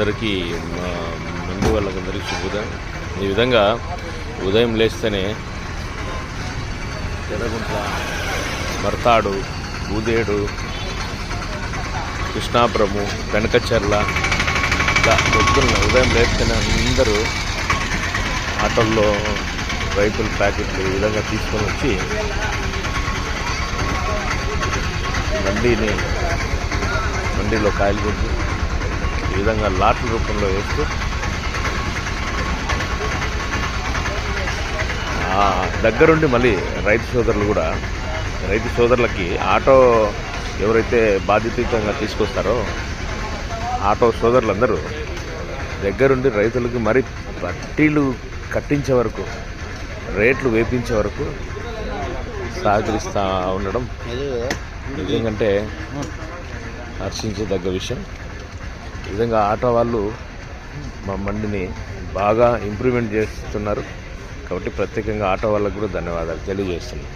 అందరికీ మంది వాళ్ళకందరికీ శుభోదయం. ఈ విధంగా ఉదయం లేస్తేనే ఎర్రగుంట్ల, మర్తాడు, ఊదేడు, కృష్ణాపురము, వెనకచెర్ల ఇలా పొద్దున్న ఉదయం లేస్తేనే అందరూ ఆటోల్లో రైతుల ప్యాకెట్లు ఈ విధంగా తీసుకొని వచ్చి మండీలో కాయలు కొట్టి ఈ విధంగా లాట్ల రూపంలో వేస్తూ దగ్గరుండి మళ్ళీ రైతు సోదరులకి ఆటో ఎవరైతే బాధ్యతయుతంగా తీసుకొస్తారో ఆటో సోదరులందరూ దగ్గరుండి రైతులకి మరి పట్టీలు కట్టించే వరకు, రేట్లు వేపించే వరకు సహకరిస్తూ ఉండడం నిజంగా హర్షించదగ్గ విషయం. ఈ విధంగా ఆటో వాళ్ళు మా మండిని బాగా ఇంప్రూవ్మెంట్ చేస్తున్నారు కాబట్టి ప్రత్యేకంగా ఆటో వాళ్ళకు కూడా ధన్యవాదాలు తెలియజేస్తున్నాను.